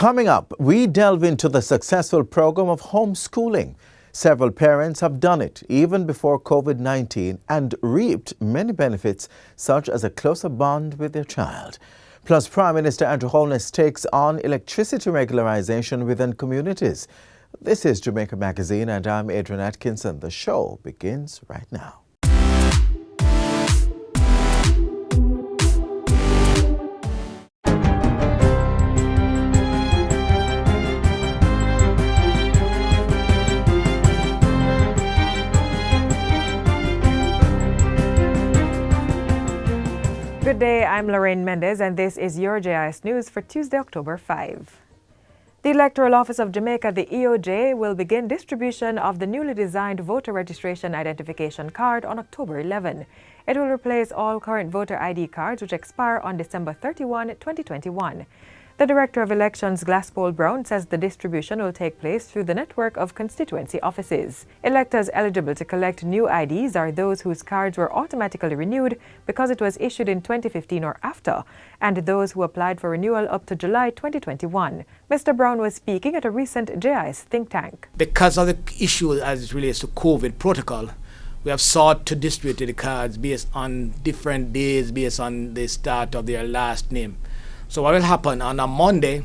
Coming up, we delve into the successful program of homeschooling. Several parents have done it even before COVID-19 and reaped many benefits, such as a closer bond with their child. Plus, Prime Minister Andrew Holness takes on electricity regularization within communities. This is Jamaica Magazine and I'm Adrian Atkinson. The show begins right now. Good day, I'm Lorraine Mendez and this is your JIS News for Tuesday, October 5. The Electoral Office of Jamaica, the EOJ, will begin distribution of the newly designed voter registration identification card on October 11. It will replace all current voter ID cards which expire on December 31, 2021. The Director of Elections, Glasspool Brown, says the distribution will take place through the network of constituency offices. Electors eligible to collect new IDs are those whose cards were automatically renewed because it was issued in 2015 or after, and those who applied for renewal up to July 2021. Mr. Brown was speaking at a recent JIS think tank. Because of the issue as it relates to COVID protocol, we have sought to distribute the cards based on different days, based on the start of their last name. So what will happen on a Monday,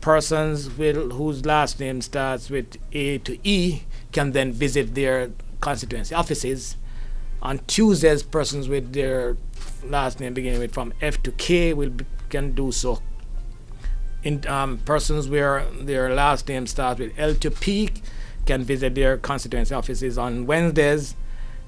persons whose last name starts with A to E can then visit their constituency offices. On Tuesdays, persons with their last name beginning with from F to K can do so. In persons where their last name starts with L to P can visit their constituency offices on Wednesdays,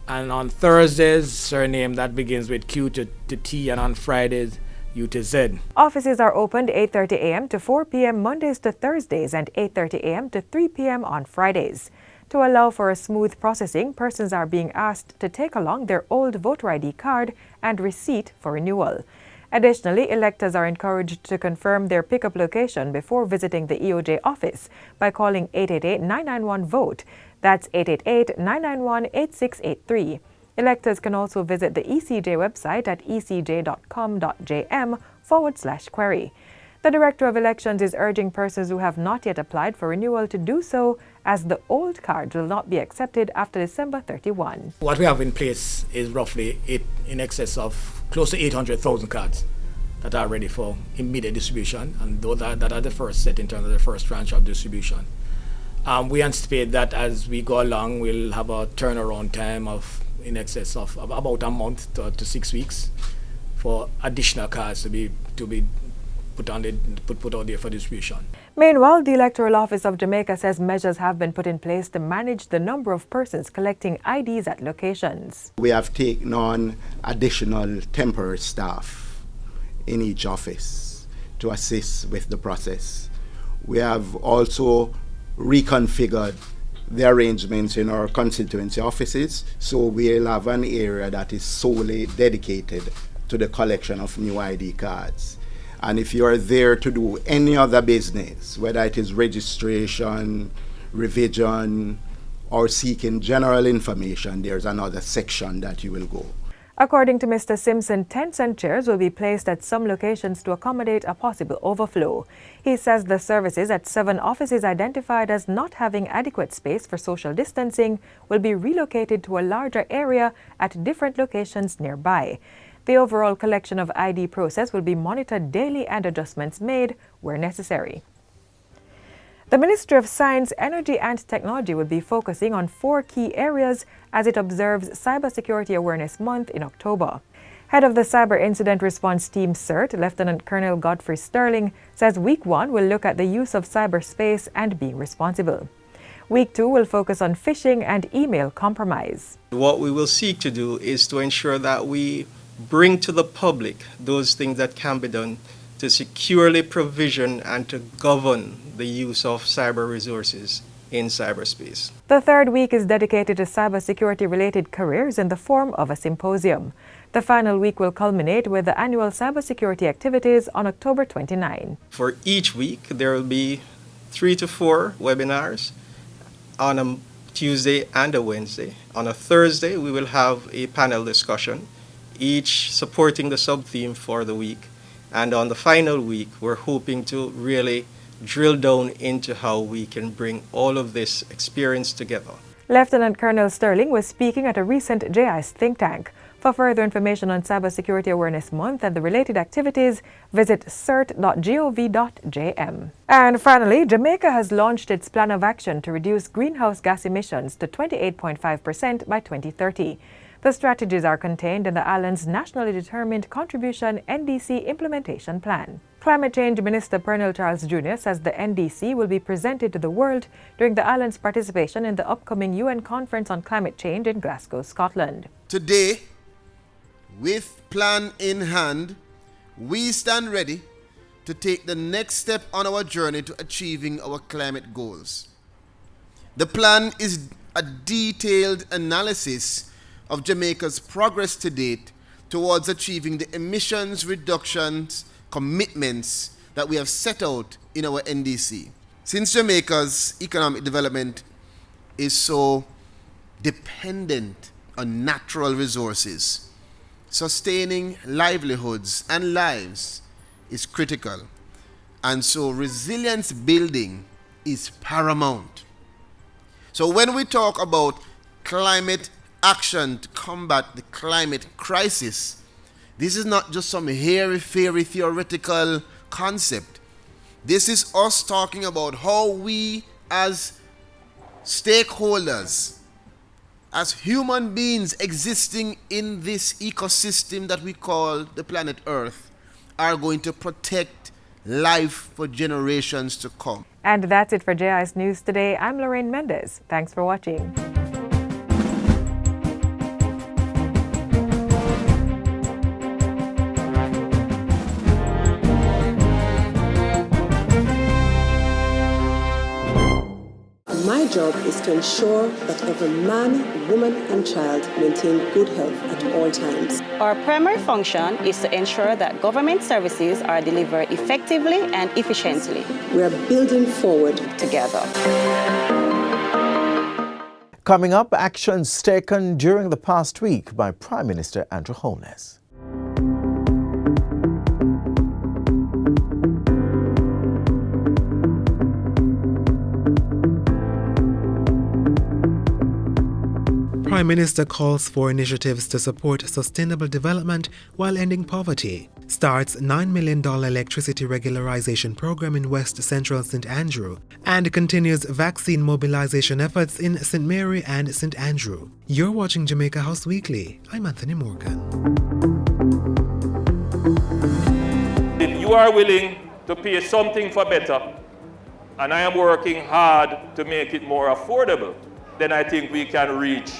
and on Thursdays, surname that begins with Q to T, and on Fridays, U to Z. Offices are opened 8:30 a.m. to 4 p.m. Mondays to Thursdays and 8:30 a.m. to 3 p.m. on Fridays. To allow for a smooth processing, persons are being asked to take along their old voter ID card and receipt for renewal. Additionally, electors are encouraged to confirm their pickup location before visiting the EOJ office by calling 888-991-VOTE. That's 888-991-8683. Electors can also visit the ECJ website at ecj.com.jm/query. The Director of Elections is urging persons who have not yet applied for renewal to do so, as the old cards will not be accepted after December 31. What we have in place is roughly in excess of close to 800,000 cards that are ready for immediate distribution, and those that are the first set in terms of the first tranche of distribution. We anticipate that as we go along, we'll have a turnaround time of in excess of about a month to 6 weeks for additional cards to be put out there for distribution. Meanwhile, the Electoral Office of Jamaica says measures have been put in place to manage the number of persons collecting IDs at locations. We have taken on additional temporary staff in each office to assist with the process. We have also reconfigured the arrangements in our constituency offices, so we'll have an area that is solely dedicated to the collection of new ID cards. And if you're there to do any other business, whether it is registration, revision, or seeking general information, there's another section that you will go. According to Mr. Simpson, tents and chairs will be placed at some locations to accommodate a possible overflow. He says the services at 7 offices identified as not having adequate space for social distancing will be relocated to a larger area at different locations nearby. The overall collection of ID process will be monitored daily and adjustments made where necessary. The Ministry of Science, Energy and Technology will be focusing on 4 key areas as it observes Cybersecurity Awareness Month in October. Head of the Cyber Incident Response Team CERT, Lieutenant Colonel Godfrey Sterling, says Week 1 will look at the use of cyberspace and being responsible. Week 2 will focus on phishing and email compromise. What we will seek to do is to ensure that we bring to the public those things that can be done to securely provision and to govern the use of cyber resources in cyberspace. The third week is dedicated to cybersecurity-related careers in the form of a symposium. The final week will culminate with the annual cybersecurity activities on October 29. For each week, there will be 3 to 4 webinars on a Tuesday and a Wednesday. On a Thursday, we will have a panel discussion, each supporting the sub-theme for the week. And on the final week, we're hoping to really drill down into how we can bring all of this experience together. Lieutenant Colonel Sterling was speaking at a recent JICE think tank. For further information on Cybersecurity Awareness Month and the related activities, visit cert.gov.jm. And finally, Jamaica has launched its plan of action to reduce greenhouse gas emissions to 28.5% by 2030. The strategies are contained in the island's Nationally Determined Contribution NDC Implementation Plan. Climate Change Minister Pernell Charles Jr. says the NDC will be presented to the world during the island's participation in the upcoming UN Conference on Climate Change in Glasgow, Scotland. Today, with plan in hand, we stand ready to take the next step on our journey to achieving our climate goals. The plan is a detailed analysis of Jamaica's progress to date towards achieving the emissions reductions commitments that we have set out in our NDC. Since Jamaica's economic development is so dependent on natural resources, sustaining livelihoods and lives is critical, and so resilience building is paramount. So when we talk about climate action to combat the climate crisis, this is not just some hairy-fairy theoretical concept. This is us talking about how we as stakeholders, as human beings existing in this ecosystem that we call the planet Earth, are going to protect life for generations to come. And that's it for JI's News Today. I'm Lorraine Mendez. Thanks for watching. My job is to ensure that every man, woman and child maintain good health at all times. Our primary function is to ensure that government services are delivered effectively and efficiently. We are building forward together. Coming up, actions taken during the past week by Prime Minister Andrew Holness. Prime Minister calls for initiatives to support sustainable development while ending poverty. Starts $9 million electricity regularization program in West Central St. Andrew. And continues vaccine mobilization efforts in St. Mary and St. Andrew. You're watching Jamaica House Weekly. I'm Anthony Morgan. If you are willing to pay something for better, and I am working hard to make it more affordable, then I think we can reach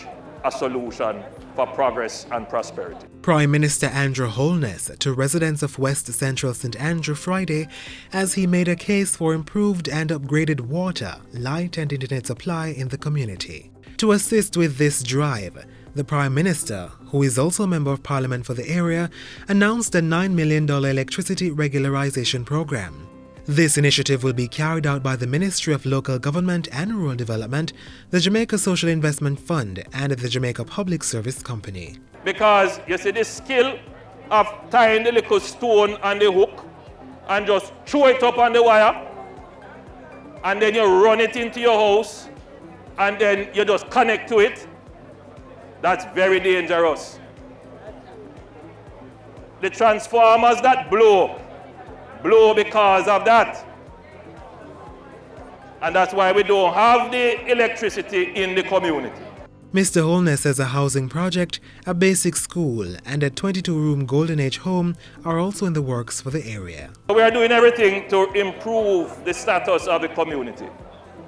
a solution for progress and prosperity. Prime Minister Andrew Holness to residents of West Central St. Andrew Friday as he made a case for improved and upgraded water, light and internet supply in the community. To assist with this drive, the Prime Minister, who is also a Member of Parliament for the area, announced a $9 million electricity regularization program. This initiative will be carried out by the Ministry of Local Government and Rural Development, the Jamaica Social Investment Fund, and the Jamaica Public Service Company. Because you see the skill of tying the little stone on the hook and just throw it up on the wire, and then you run it into your house, and then you just connect to it, that's very dangerous. The transformers that blow because of that. And that's why we don't have the electricity in the community. Mr. Holness says a housing project, a basic school, and a 22-room Golden Age home are also in the works for the area. We are doing everything to improve the status of the community.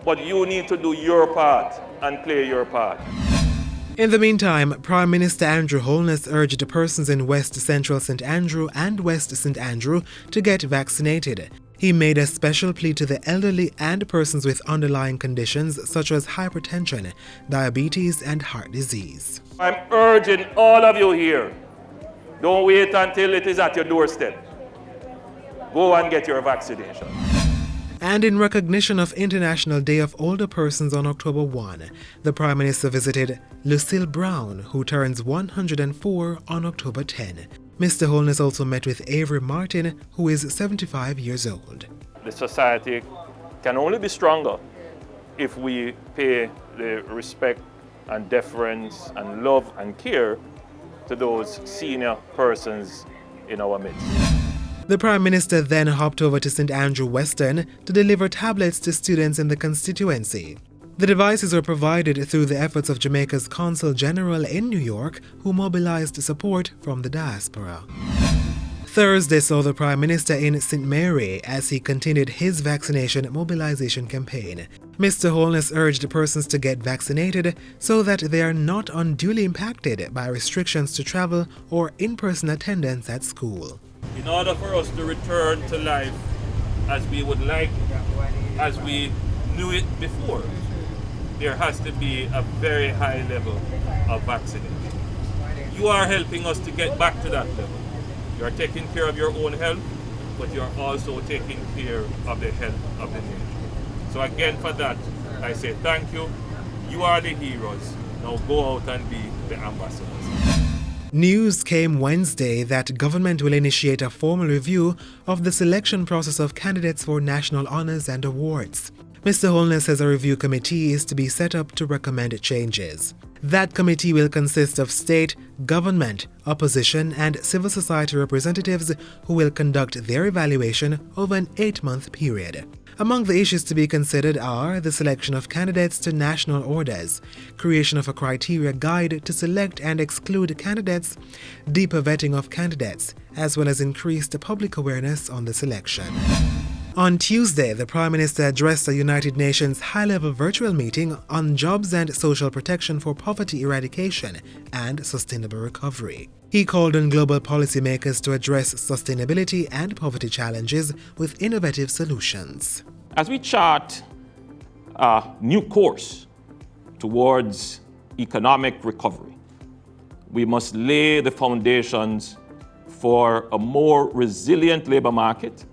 But you need to do your part and play your part. In the meantime, Prime Minister Andrew Holness urged persons in West Central St. Andrew and West St. Andrew to get vaccinated. He made a special plea to the elderly and persons with underlying conditions such as hypertension, diabetes, and heart disease. I'm urging all of you here, don't wait until it is at your doorstep. Go and get your vaccination. And in recognition of International Day of Older Persons on October 1, the Prime Minister visited Lucille Brown, who turns 104 on October 10. Mr. Holness also met with Avery Martin, who is 75 years old. The society can only be stronger if we pay the respect and deference and love and care to those senior persons in our midst. The Prime Minister then hopped over to St. Andrew Western to deliver tablets to students in the constituency. The devices were provided through the efforts of Jamaica's Consul General in New York, who mobilized support from the diaspora. Thursday saw the Prime Minister in St. Mary as he continued his vaccination mobilization campaign. Mr. Holness urged persons to get vaccinated so that they are not unduly impacted by restrictions to travel or in-person attendance at school. In order for us to return to life as we would like, as we knew it before, there has to be a very high level of vaccination. You are helping us to get back to that level. You are taking care of your own health, but you are also taking care of the health of the nation. So again, for that, I say thank you. You are the heroes. Now go out and be the ambassadors. News came Wednesday that government will initiate a formal review of the selection process of candidates for national honors and awards. Mr. Holness says a review committee is to be set up to recommend changes. That committee will consist of state, government, opposition, and civil society representatives who will conduct their evaluation over an 8-month period. Among the issues to be considered are the selection of candidates to national orders, creation of a criteria guide to select and exclude candidates, deeper vetting of candidates, as well as increased public awareness on the selection. On Tuesday, the Prime Minister addressed a United Nations high-level virtual meeting on jobs and social protection for poverty eradication and sustainable recovery. He called on global policymakers to address sustainability and poverty challenges with innovative solutions. As we chart a new course towards economic recovery, we must lay the foundations for a more resilient labor market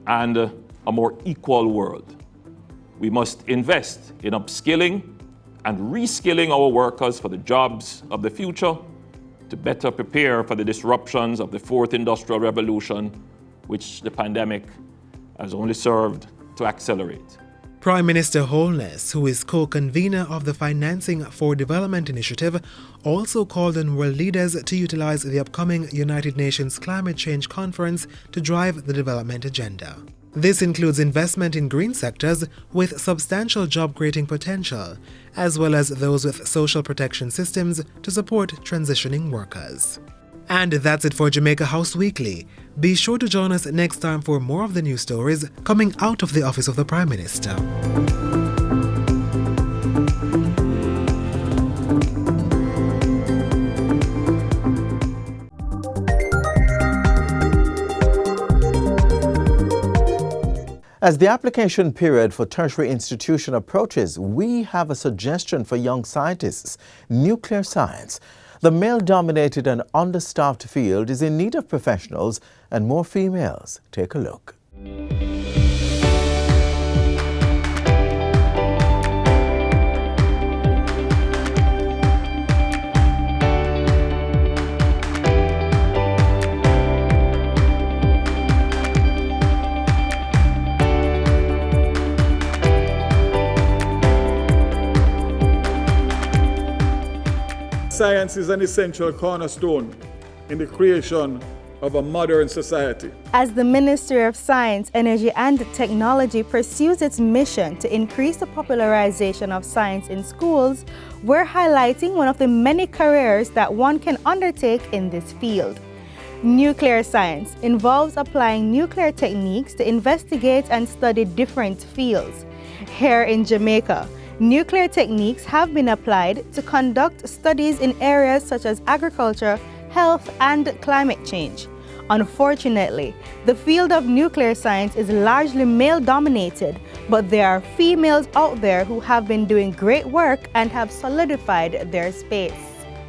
and a more equal world. We must invest in upskilling and reskilling our workers for the jobs of the future to better prepare for the disruptions of the fourth industrial revolution, which the pandemic has only served to accelerate. Prime Minister Holness, who is co-convener of the Financing for Development Initiative, also called on world leaders to utilize the upcoming United Nations Climate Change Conference to drive the development agenda. This includes investment in green sectors with substantial job-creating potential, as well as those with social protection systems to support transitioning workers. And that's it for Jamaica House Weekly. Be sure to join us next time for more of the news stories coming out of the office of the Prime Minister. As the application period for tertiary institution approaches, we have a suggestion for young scientists: nuclear science. The male-dominated and understaffed field is in need of professionals and more females. Take a look. Science is an essential cornerstone in the creation of a modern society. As the Ministry of Science, Energy and Technology pursues its mission to increase the popularization of science in schools, we're highlighting one of the many careers that one can undertake in this field. Nuclear science involves applying nuclear techniques to investigate and study different fields. Here in Jamaica, nuclear techniques have been applied to conduct studies in areas such as agriculture, health, and climate change. Unfortunately, the field of nuclear science is largely male-dominated, but there are females out there who have been doing great work and have solidified their space.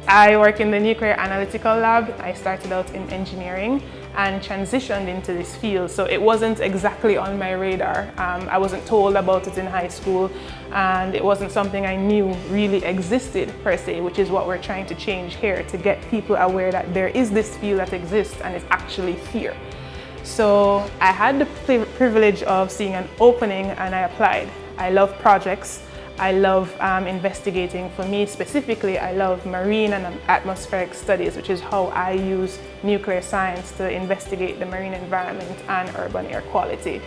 I work in the nuclear analytical lab. I started out in engineering and transitioned into this field, so it wasn't exactly on my radar. I wasn't told about it in high school, and it wasn't something I knew really existed per se, which is what we're trying to change here, to get people aware that there is this field that exists and it's actually here. So I had the privilege of seeing an opening and I applied. I love projects. I love investigating. For me specifically, I love marine and atmospheric studies, which is how I use nuclear science to investigate the marine environment and urban air quality.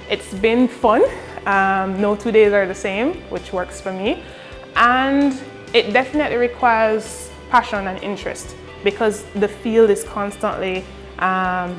It's been fun. No 2 days are the same, which works for me. And it definitely requires passion and interest because the field is constantly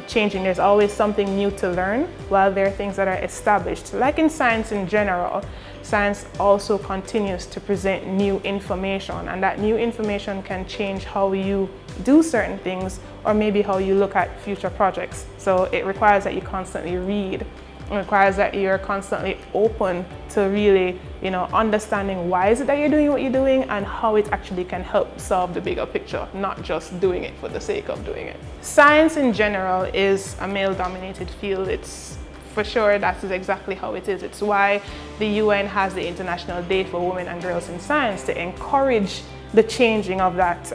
changing. There's always something new to learn, while there are things that are established. Like in science in general, science also continues to present new information, and that new information can change how you do certain things or maybe how you look at future projects. So it requires that you constantly read. It requires that you're constantly open to really, understanding why is it that you're doing what you're doing and how it actually can help solve the bigger picture, not just doing it for the sake of doing it. Science in general is a male-dominated field. It's for sure that is exactly how it is. It's why the UN has the International Day for Women and Girls in Science to encourage the changing of that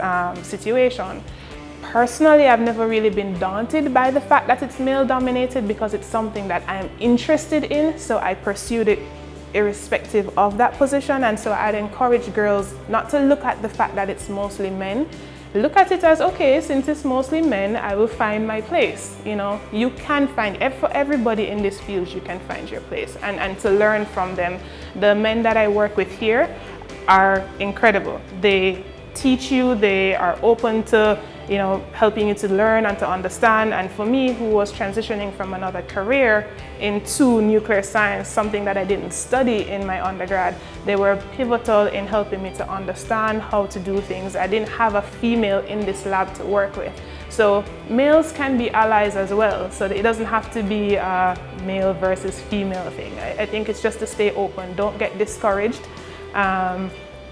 situation. Personally, I've never really been daunted by the fact that it's male-dominated because it's something that I'm interested in, so I pursued it irrespective of that position. And so I'd encourage girls not to look at the fact that it's mostly men. Look at it as, okay, since it's mostly men, I will find my place. You can find, for everybody in this field, you can find your place and to learn from them. The men that I work with here are incredible. They teach you, they are open to helping you to learn and to understand. And for me, who was transitioning from another career into nuclear science, something that I didn't study in my undergrad, they were pivotal in helping me to understand how to do things. I didn't have a female in this lab to work with. So males can be allies as well. So it doesn't have to be a male versus female thing. I think it's just to stay open. Don't get discouraged.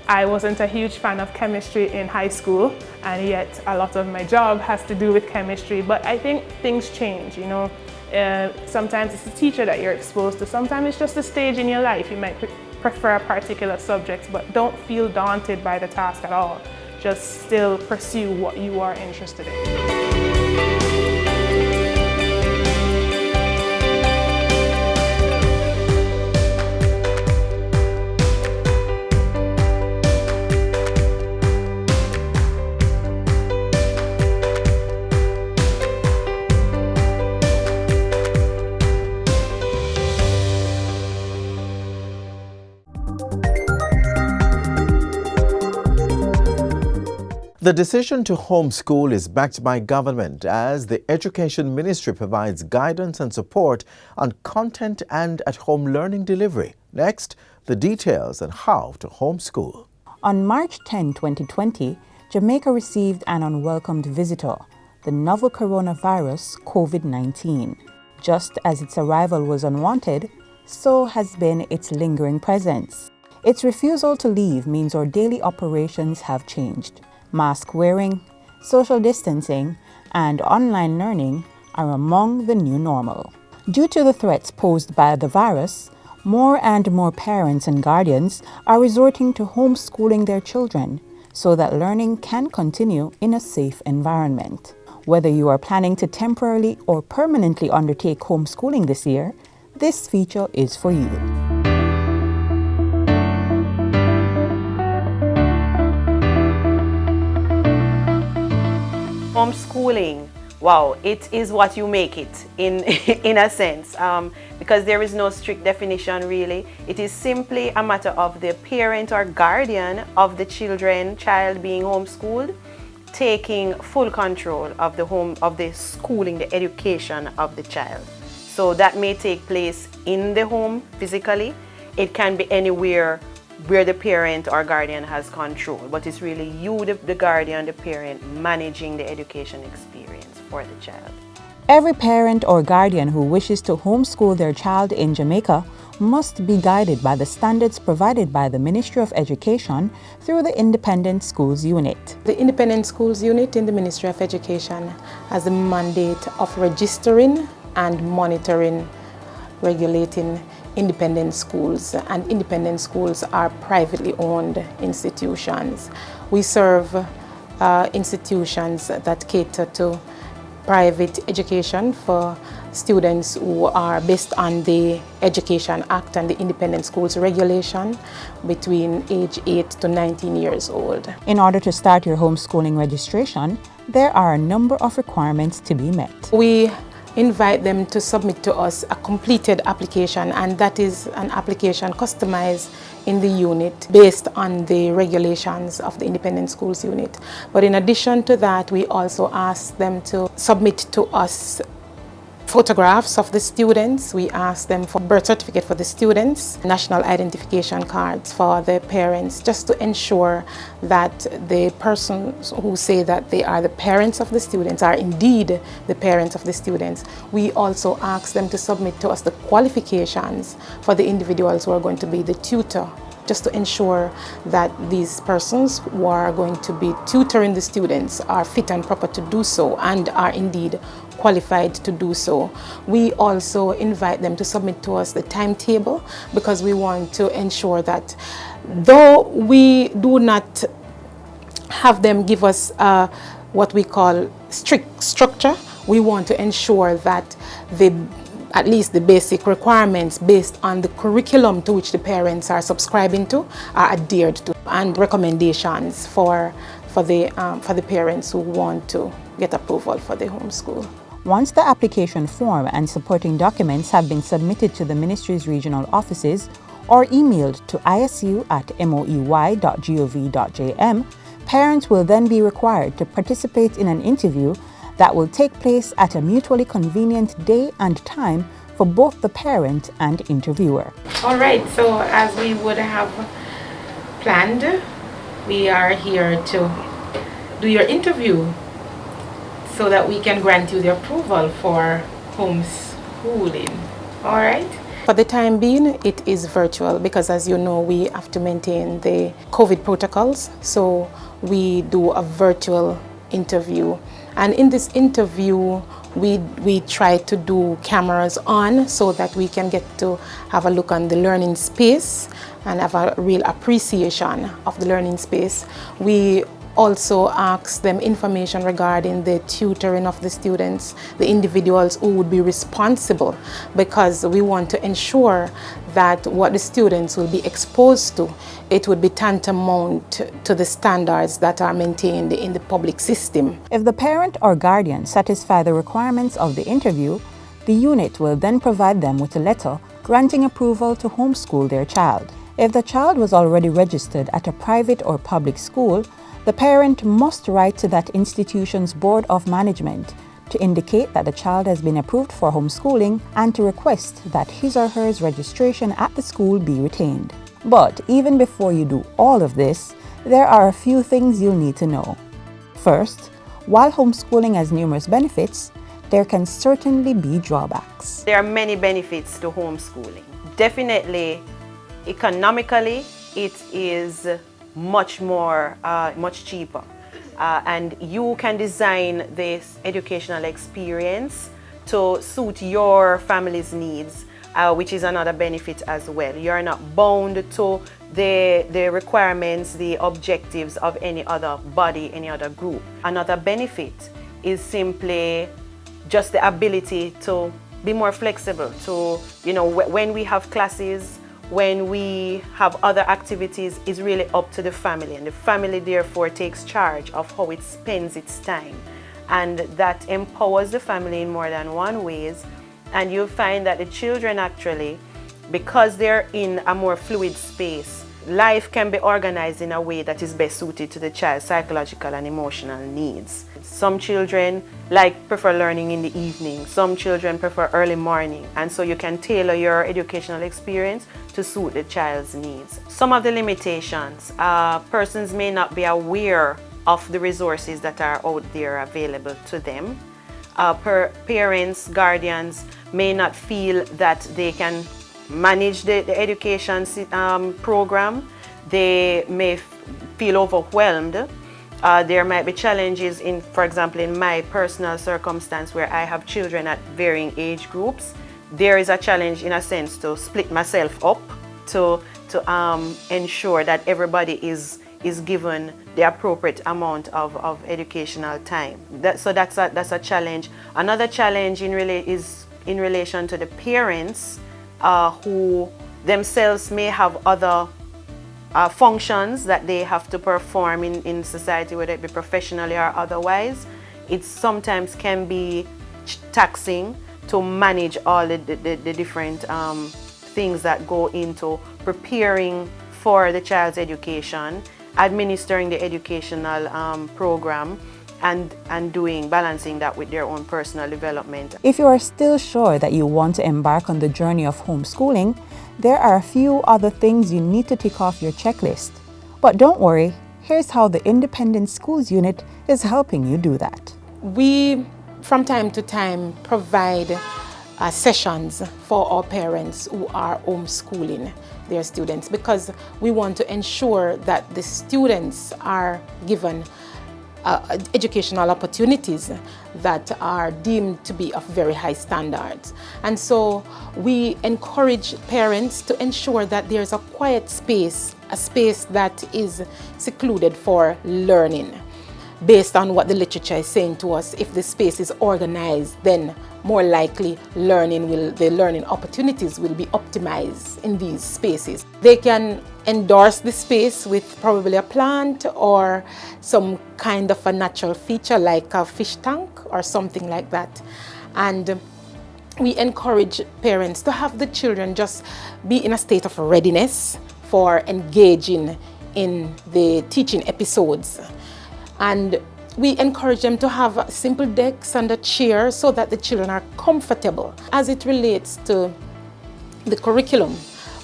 I wasn't a huge fan of chemistry in high school, and yet a lot of my job has to do with chemistry. But I think things change, sometimes it's the teacher that you're exposed to, sometimes it's just a stage in your life. You might prefer a particular subject, but don't feel daunted by the task at all. Just still pursue what you are interested in. The decision to homeschool is backed by government as the Education Ministry provides guidance and support on content and at-home learning delivery. Next, the details on how to homeschool. On March 10, 2020, Jamaica received an unwelcomed visitor, the novel coronavirus COVID-19. Just as its arrival was unwanted, so has been its lingering presence. Its refusal to leave means our daily operations have changed. Mask wearing, social distancing, and online learning are among the new normal. Due to the threats posed by the virus, more and more parents and guardians are resorting to homeschooling their children so that learning can continue in a safe environment. Whether you are planning to temporarily or permanently undertake homeschooling this year, this feature is for you. Homeschooling, wow, it is what you make it in a sense, because there is no strict definition really. It is simply a matter of the parent or guardian of the child being homeschooled, taking full control of the schooling, the education of the child. So that may take place in the home physically. It can be anywhere where the parent or guardian has control, but it's really you, the guardian, the parent, managing the education experience for the child. Every parent or guardian who wishes to homeschool their child in Jamaica must be guided by the standards provided by the Ministry of Education through the Independent Schools Unit. The Independent Schools Unit in the Ministry of Education has a mandate of registering and monitoring, regulating independent schools, and independent schools are privately owned institutions. We serve institutions that cater to private education for students who are based on the Education Act and the Independent Schools Regulation between age 8 to 19 years old. In order to start your homeschooling registration, there are a number of requirements to be met. We invite them to submit to us a completed application, and that is an application customized in the unit based on the regulations of the Independent Schools Unit. But in addition to that, we also ask them to submit to us photographs of the students. We ask them for birth certificate for the students, national identification cards for the parents, just to ensure that the persons who say that they are the parents of the students are indeed the parents of the students. We also ask them to submit to us the qualifications for the individuals who are going to be the tutor, just to ensure that these persons who are going to be tutoring the students are fit and proper to do so and are indeed qualified to do so. We also invite them to submit to us the timetable, because we want to ensure that though we do not have them give us what we call strict structure, we want to ensure that at least the basic requirements based on the curriculum to which the parents are subscribing to are adhered to, and recommendations for the parents who want to get approval for the homeschool. Once the application form and supporting documents have been submitted to the ministry's regional offices or emailed to isu@moey.gov.jm, parents will then be required to participate in an interview that will take place at a mutually convenient day and time for both the parent and interviewer. All right, so as we would have planned, we are here to do your interview so that we can grant you the approval for homeschooling. All right? For the time being, it is virtual because, as you know, we have to maintain the COVID protocols. So we do a virtual interview. And in this interview, we try to do cameras on so that we can get to have a look on the learning space and have a real appreciation of the learning space. We also ask them information regarding the tutoring of the students, the individuals who would be responsible, because we want to ensure that what the students will be exposed to, it would be tantamount to the standards that are maintained in the public system. If the parent or guardian satisfy the requirements of the interview, the unit will then provide them with a letter granting approval to homeschool their child. If the child was already registered at a private or public school, the parent must write to that institution's Board of Management to indicate that the child has been approved for homeschooling and to request that his or her registration at the school be retained. But even before you do all of this, there are a few things you'll need to know. First, while homeschooling has numerous benefits, there can certainly be drawbacks. There are many benefits to homeschooling. Definitely, economically, it is much cheaper. And you can design this educational experience to suit your family's needs, which is another benefit as well. You're not bound to the requirements, the objectives of any other body, any other group. Another benefit is simply just the ability to be more flexible, to, when we have classes, when we have other activities, is really up to the family, and the family therefore takes charge of how it spends its time, and that empowers the family in more than one ways. And you'll find that the children actually, because they're in a more fluid space, life can be organized in a way that is best suited to the child's psychological and emotional needs. Some children prefer learning in the evening, some children prefer early morning, and so you can tailor your educational experience to suit the child's needs. Some of the limitations, persons may not be aware of the resources that are out there available to them. Parents, guardians may not feel that they can manage the education program. They may feel overwhelmed. There might be challenges for example, in my personal circumstance where I have children at varying age groups. There is a challenge in a sense to split myself up to ensure that everybody is given the appropriate amount of educational time. So that's a challenge. Another challenge in really is in relation to the parents who themselves may have other functions that they have to perform in society, whether it be professionally or otherwise. It sometimes can be taxing to manage all the different things that go into preparing for the child's education, administering the educational program, and balancing that with their own personal development. If you are still sure that you want to embark on the journey of homeschooling, there are a few other things you need to tick off your checklist. But don't worry, here's how the Independent Schools Unit is helping you do that. We, from time to time, provide sessions for our parents who are homeschooling their students, because we want to ensure that the students are given educational opportunities that are deemed to be of very high standards. And so we encourage parents to ensure that there's a quiet space, a space that is secluded for learning. Based on what the literature is saying to us, if the space is organized, then more likely the learning opportunities will be optimized in these spaces. They can endorse the space with probably a plant or some kind of a natural feature like a fish tank or something like that. And we encourage parents to have the children just be in a state of readiness for engaging in the teaching episodes. And we encourage them to have simple desks and a chair so that the children are comfortable. As it relates to the curriculum,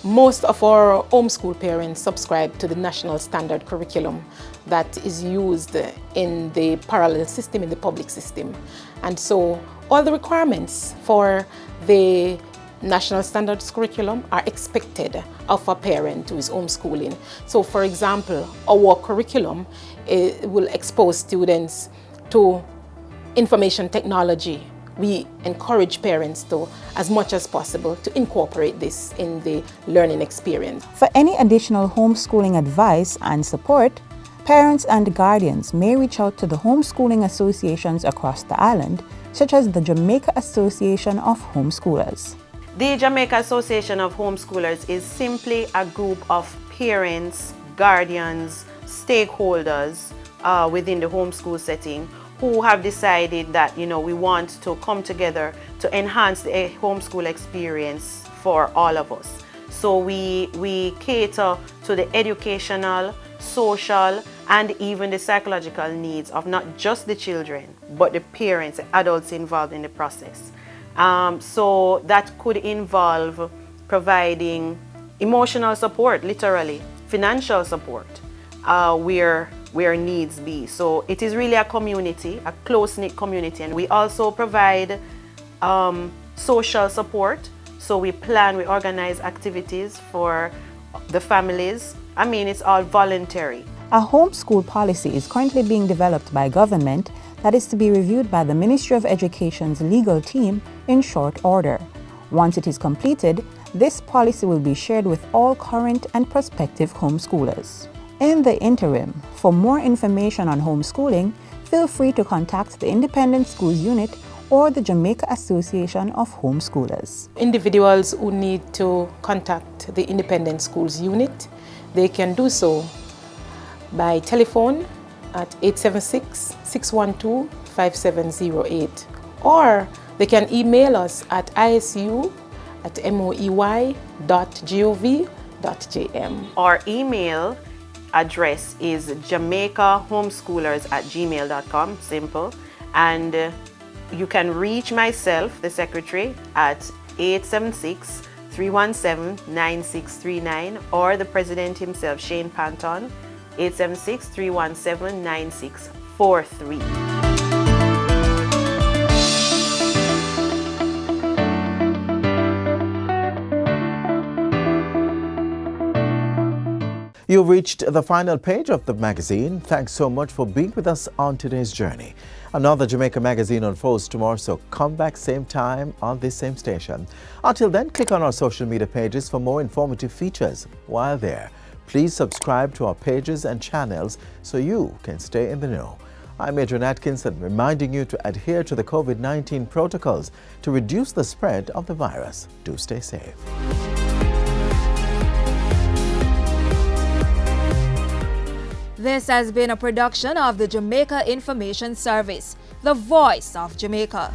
most of our homeschool parents subscribe to the national standard curriculum that is used in the parallel system, in the public system. And so all the requirements for the national standards curriculum are expected of a parent who is homeschooling. So for example, our curriculum will expose students to information technology. We encourage parents to, as much as possible, to incorporate this in the learning experience. For any additional homeschooling advice and support, parents and guardians may reach out to the homeschooling associations across the island, such as the Jamaica Association of Homeschoolers. The Jamaica Association of Homeschoolers is simply a group of parents, guardians, stakeholders within the homeschool setting who have decided that, we want to come together to enhance the homeschool experience for all of us. So we cater to the educational, social, and even the psychological needs of not just the children, but the parents, the adults involved in the process. So that could involve providing emotional support, literally, financial support, where needs be. So it is really a community, a close-knit community. And we also provide social support. So we organize activities for the families. It's all voluntary. A homeschool policy is currently being developed by government that is to be reviewed by the Ministry of Education's legal team in short order. Once it is completed, this policy will be shared with all current and prospective homeschoolers. In the interim, for more information on homeschooling, feel free to contact the Independent Schools Unit or the Jamaica Association of Homeschoolers. Individuals who need to contact the Independent Schools Unit, they can do so by telephone at 876-612-5708, or they can email us at isu@moey.gov.jm. Our email address is jamaicahomeschoolers@gmail.com, simple. And you can reach myself, the secretary, at 876-317-9639, or the president himself, Shane Panton, 876-317-9643. You've reached the final page of the magazine. Thanks so much for being with us on today's journey. Another Jamaica Magazine unfolds tomorrow, so come back same time on this same station. Until then, click on our social media pages for more informative features. While there, please subscribe to our pages and channels so you can stay in the know. I'm Adrian Atkinson, reminding you to adhere to the COVID-19 protocols to reduce the spread of the virus. Do stay safe. This has been a production of the Jamaica Information Service, the voice of Jamaica.